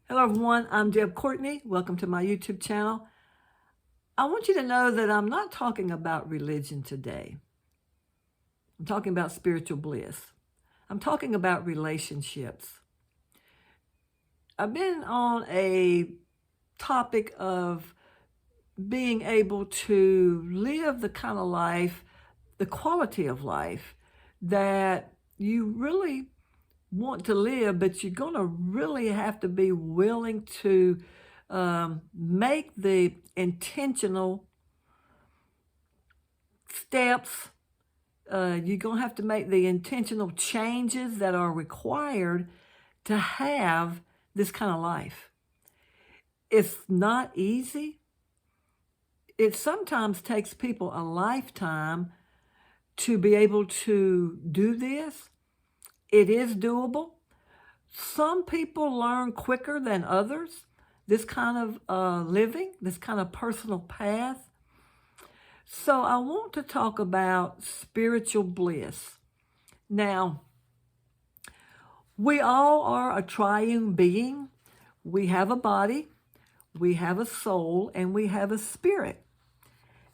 Hello everyone, I'm Deb Courtney. Welcome to my YouTube channel. I want you to know that I'm not talking about religion today. I'm talking about spiritual bliss. I'm talking about relationships. I've been on a topic of being able to live the kind of life, the quality of life that you really want to live, but you're going to really have to be willing to make the intentional steps. You're going to have to make the intentional changes that are required to have this kind of life. It's not easy. It sometimes takes people a lifetime to be able to do this. It is doable. Some people learn quicker than others this kind of living, this kind of personal path. So I want to talk about spiritual bliss. Now, we all are a triune being. We have a body, we have a soul, and we have a spirit.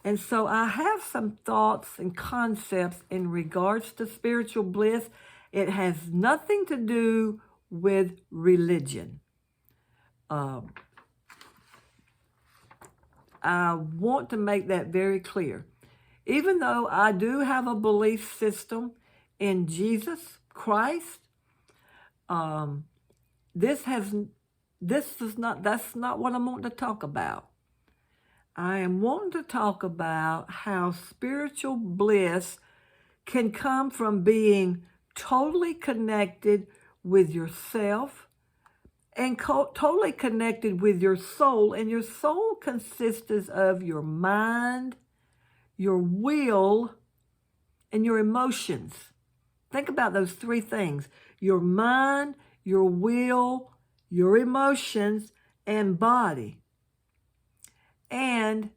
And so I have some thoughts and concepts in regards to spiritual bliss. It has nothing to do with religion. I want to make that very clear. Even though I do have a belief system in Jesus Christ, that's not what I'm wanting to talk about. I am wanting to talk about how spiritual bliss can come from being totally connected with yourself and totally connected with your soul. And your soul consists of your mind, your will, and your emotions. Think about those three things: your mind, your will, your emotions, and body, and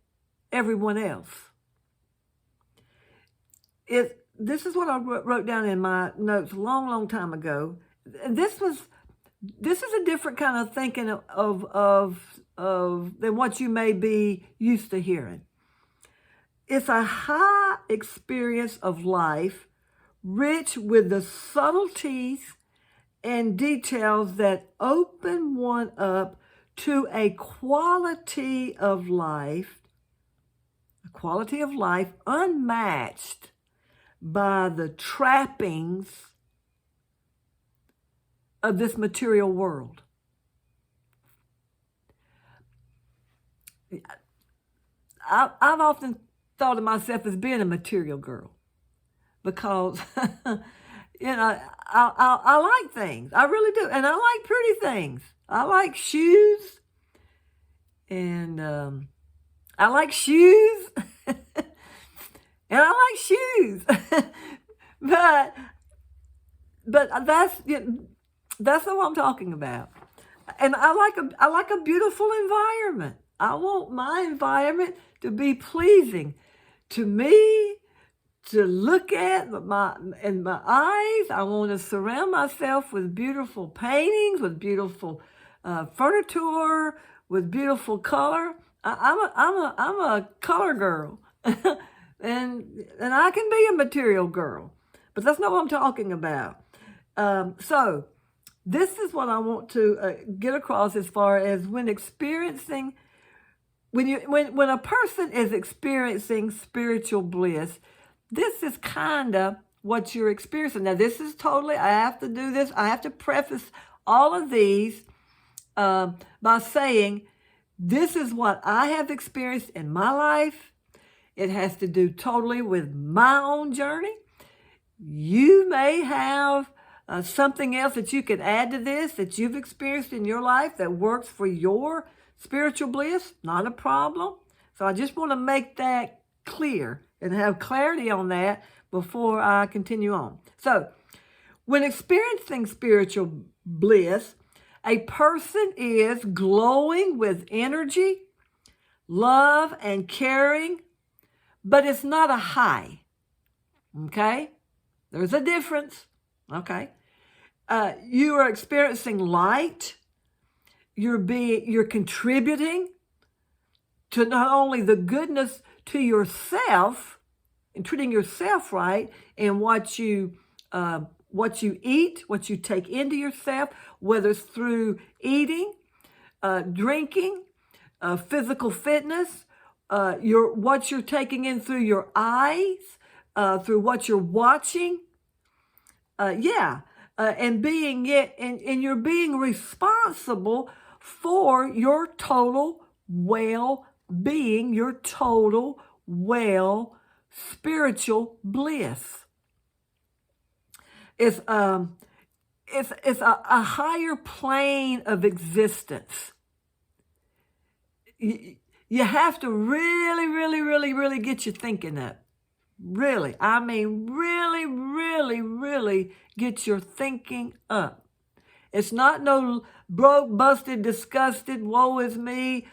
everyone else. This is what I wrote down in my notes a long time ago. This is a different kind of thinking of than what you may be used to hearing. It's a high experience of life, rich with the subtleties and details that open one up to a quality of life unmatched by the trappings of this material world. I've often thought of myself as being a material girl because, I like things. I really do. And I like pretty things. I like shoes. And I like shoes. And I like shoes. but that's not what I'm talking about. And I like a beautiful environment. I want my environment to be pleasing to me, to look at in my eyes. I want to surround myself with beautiful paintings, with beautiful furniture, with beautiful color. I'm a color girl, and I can be a material girl, but that's not what I'm talking about. So this is what I want to get across as far as when experiencing. When a person is experiencing spiritual bliss, this is kind of what you're experiencing. Now, this is totally, I have to do this. I have to preface all of these by saying, this is what I have experienced in my life. It has to do totally with my own journey. You may have something else that you can add to this that you've experienced in your life that works for your spiritual bliss. Not a problem. So I just want to make that clear and have clarity on that before I continue on. So when experiencing spiritual bliss, a person is glowing with energy, love, and caring, but it's not a high. Okay? There's a difference. Okay? You are experiencing light. you're contributing to not only the goodness to yourself and treating yourself right and what you eat, what you take into yourself, whether it's through eating, drinking, physical fitness, what you're taking in through your eyes, through what you're watching, and you're being responsible for your total well-being, your total spiritual bliss. It's a higher plane of existence. You have to really, really, really, really get your thinking up. Really, I mean, really, really, really get your thinking up. It's not no broke, busted, disgusted, woe is me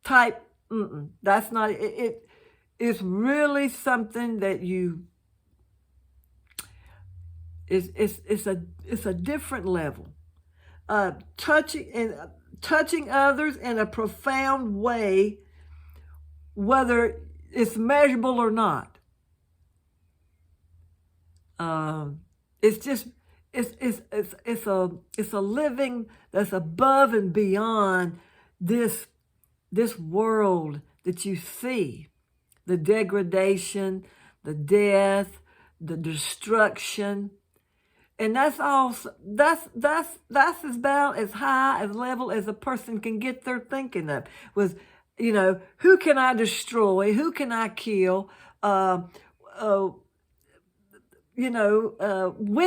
type. That's not it. It's really something that it's a different level. Touching others in a profound way, whether it's measurable or not. It's a living that's above and beyond this world that you see, the degradation, the death, the destruction. And that's about as high as level as a person can get their thinking up. Was, who can I destroy? Who can I kill? When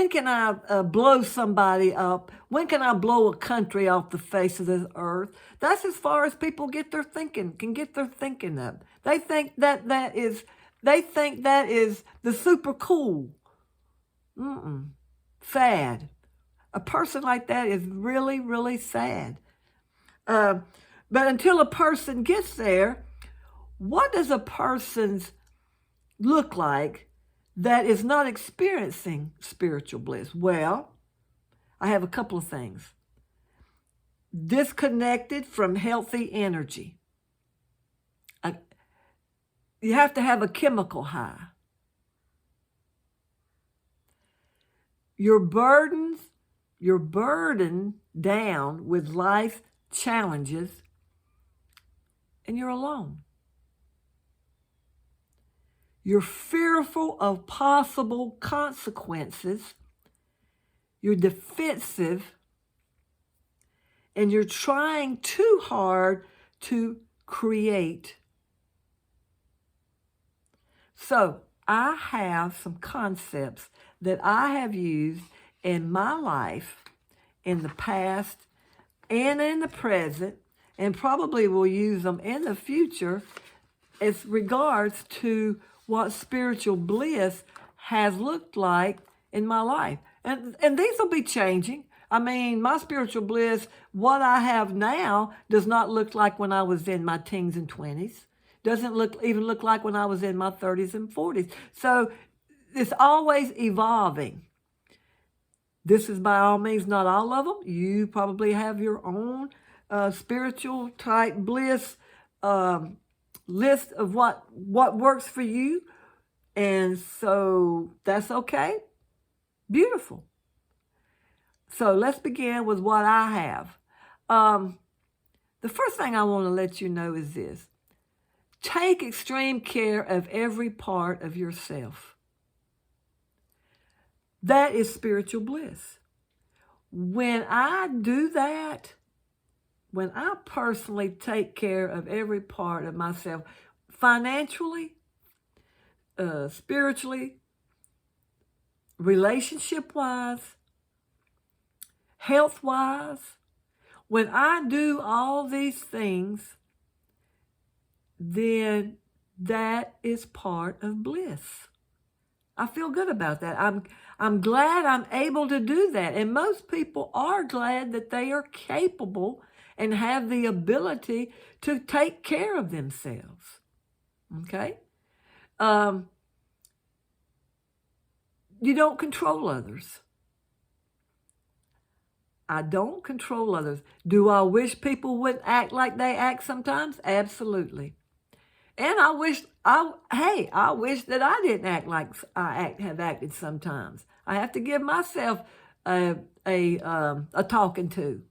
can I blow somebody up? When can I blow a country off the face of this earth? That's as far as people can get their thinking up. They think that is the super cool. Sad. A person like that is really, really sad. But until a person gets there, what does a person's look like that is not experiencing spiritual bliss? Well, I have a couple of things. Disconnected from healthy energy. You have to have a chemical high. You're burdened down with life challenges, and you're alone. You're fearful of possible consequences. You're defensive, and you're trying too hard to create. So I have some concepts that I have used in my life in the past and in the present, and probably will use them in the future as regards to what spiritual bliss has looked like in my life. And these will be changing. I mean, my spiritual bliss, what I have now, does not look like when I was in my teens and 20s. Doesn't even look like when I was in my 30s and 40s. So it's always evolving. This is by all means not all of them. You probably have your own spiritual type bliss list of what works for you. And so that's okay. Beautiful. So let's begin with what I have. The first thing I want to let you know is this. Take extreme care of every part of yourself. That is spiritual bliss. When I do that, when I personally take care of every part of myself, financially, spiritually, relationship-wise, health-wise, when I do all these things, then that is part of bliss. I feel good about that. I'm glad I'm able to do that. And most people are glad that they are capable and have the ability to take care of themselves. Okay? You don't control others. I don't control others. Do I wish people wouldn't act like they act sometimes? Absolutely. And I wish that I didn't act like have acted sometimes. I have to give myself a talking to.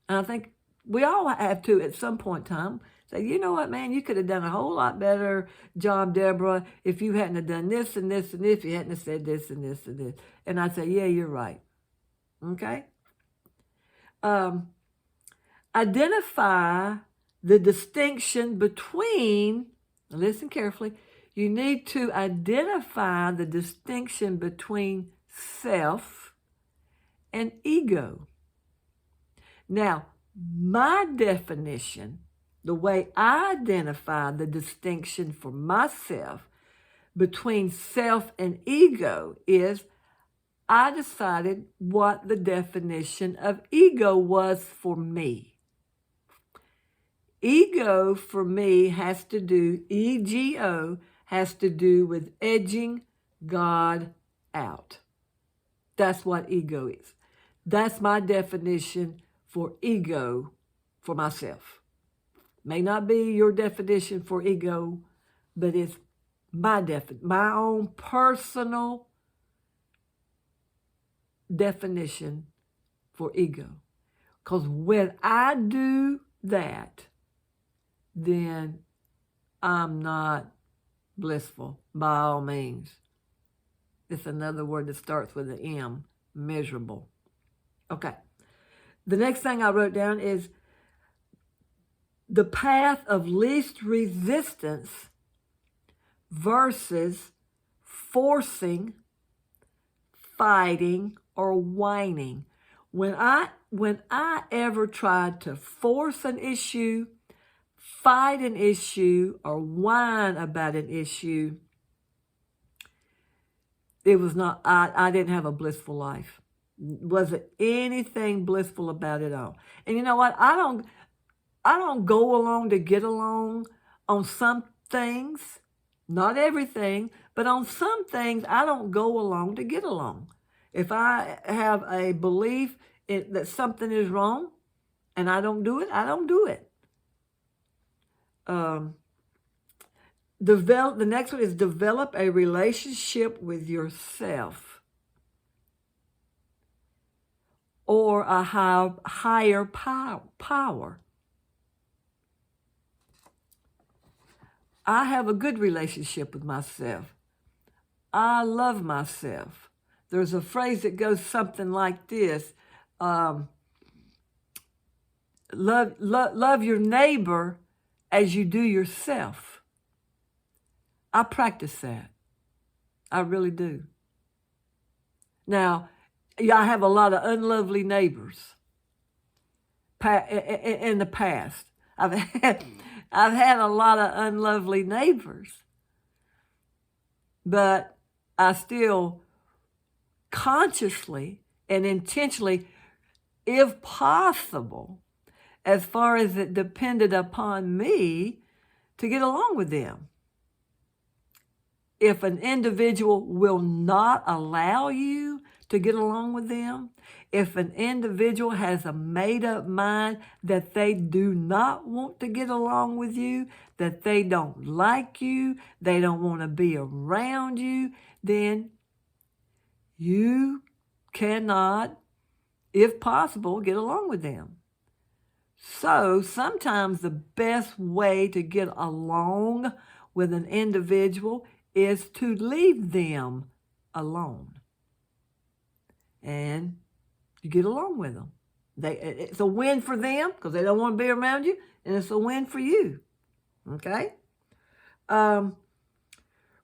And I think we all have to at some point in time say, you know what, man, you could have done a whole lot better job, Deborah, if you hadn't have done this and this and this, if you hadn't have said this and this and this. And I'd say, yeah, you're right. Okay? Identify the distinction between, listen carefully, you need to identify the distinction between self and ego. Now, my definition, the way I identify the distinction for myself between self and ego is I decided what the definition of ego was for me. Ego for me has to do, ego has to do with edging God out. That's what ego is. That's my definition for ego for myself. May not be your definition for ego, but it's my own personal definition for ego. Because when I do that, then I'm not blissful by all means. It's another word that starts with an M, miserable. Okay. The next thing I wrote down is the path of least resistance versus forcing, fighting, or whining. When I ever tried to force an issue, fight an issue, or whine about an issue, it was not, I didn't have a blissful life. Wasn't anything blissful about it all. And you know what? I don't go along to get along on some things, not everything, but on some things I don't go along to get along. If I have a belief that something is wrong and I don't do it, I don't do it. The next one is develop a relationship with yourself or a higher power. I have a good relationship with myself. I love myself. There's a phrase that goes something like this. Love your neighbor as you do yourself. I practice that. I really do. Now, I have a lot of unlovely neighbors in the past. I've had a lot of unlovely neighbors, but I still consciously and intentionally, if possible, as far as it depended upon me, to get along with them. If an individual will not allow you to get along with them, if an individual has a made-up mind that they do not want to get along with you, that they don't like you, they don't want to be around you, then you cannot, if possible, get along with them. So sometimes the best way to get along with an individual is to leave them alone. And you get along with them. It's a win for them because they don't want to be around you, and it's a win for you. Okay?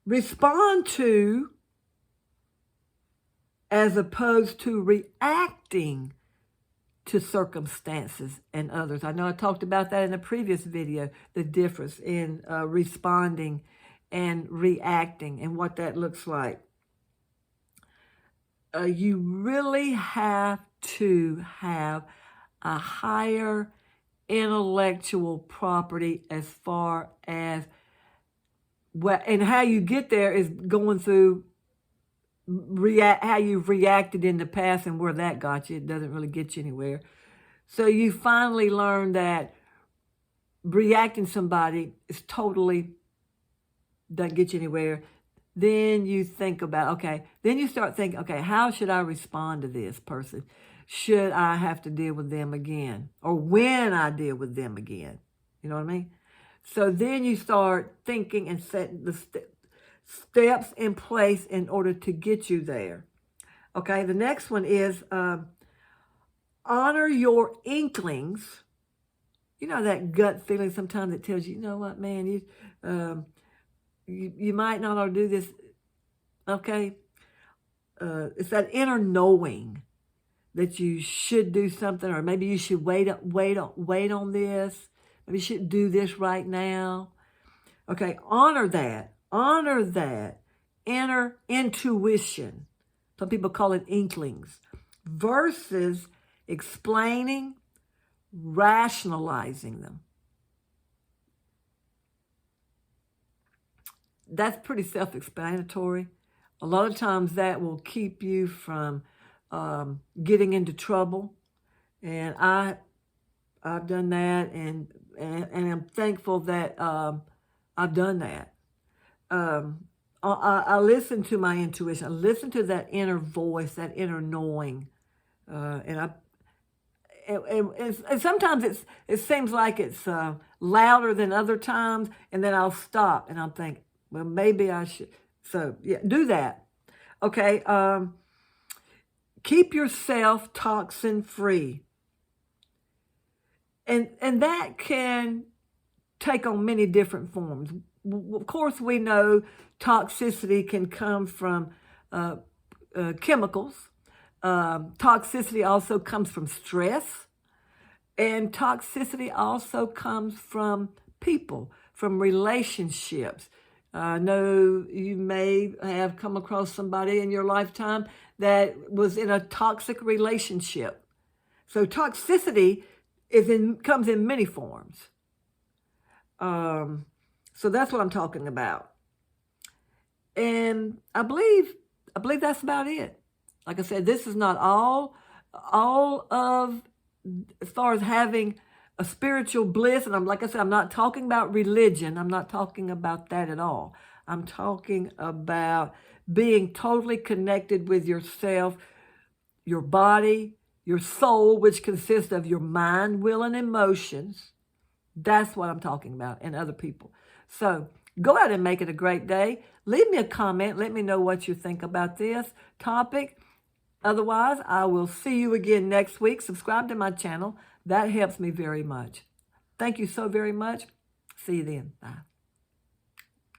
Respond to as opposed to reacting to circumstances and others. I know I talked about that in a previous video, the difference in responding and reacting and what that looks like. You really have to have a higher intellectual property as far as, and how you get there is going through how you've reacted in the past and where that got you. It doesn't really get you anywhere. So you finally learn that reacting to somebody is totally doesn't get you anywhere. Then you think about, okay, then you start thinking, okay, how should I respond to this person? Should I have to deal with them again? Or when I deal with them again? You know what I mean? So then you start thinking and setting the steps in place in order to get you there. Okay, the next one is honor your inklings. You know that gut feeling sometimes that tells you, you know what, man, you might not ought to do this. Okay, it's that inner knowing that you should do something, or maybe you should wait on this. Maybe you should do this right now. Okay, honor that inner intuition. Some people call it inklings, versus explaining, rationalizing them. That's pretty self-explanatory. A lot of times that will keep you from getting into trouble. And I've done that, and I'm thankful that I've done that. I listen to my intuition. I listen to that inner voice, that inner knowing, and sometimes it seems like it's louder than other times, and then I'll stop and I'll think, well, maybe I should. So yeah, do that. Okay. Keep yourself toxin free, and that can take on many different forms. Of course, we know toxicity can come from chemicals. Toxicity also comes from stress. And toxicity also comes from people, from relationships. I know you may have come across somebody in your lifetime that was in a toxic relationship. So toxicity comes in many forms. So that's what I'm talking about. And I believe that's about it. Like I said, this is not all of, as far as having a spiritual bliss. And like I said, I'm not talking about religion. I'm not talking about that at all. I'm talking about being totally connected with yourself, your body, your soul, which consists of your mind, will, and emotions. That's what I'm talking about, and other people. So go out and make it a great day. Leave me a comment. Let me know what you think about this topic. Otherwise, I will see you again next week. Subscribe to my channel. That helps me very much. Thank you so very much. See you then. Bye.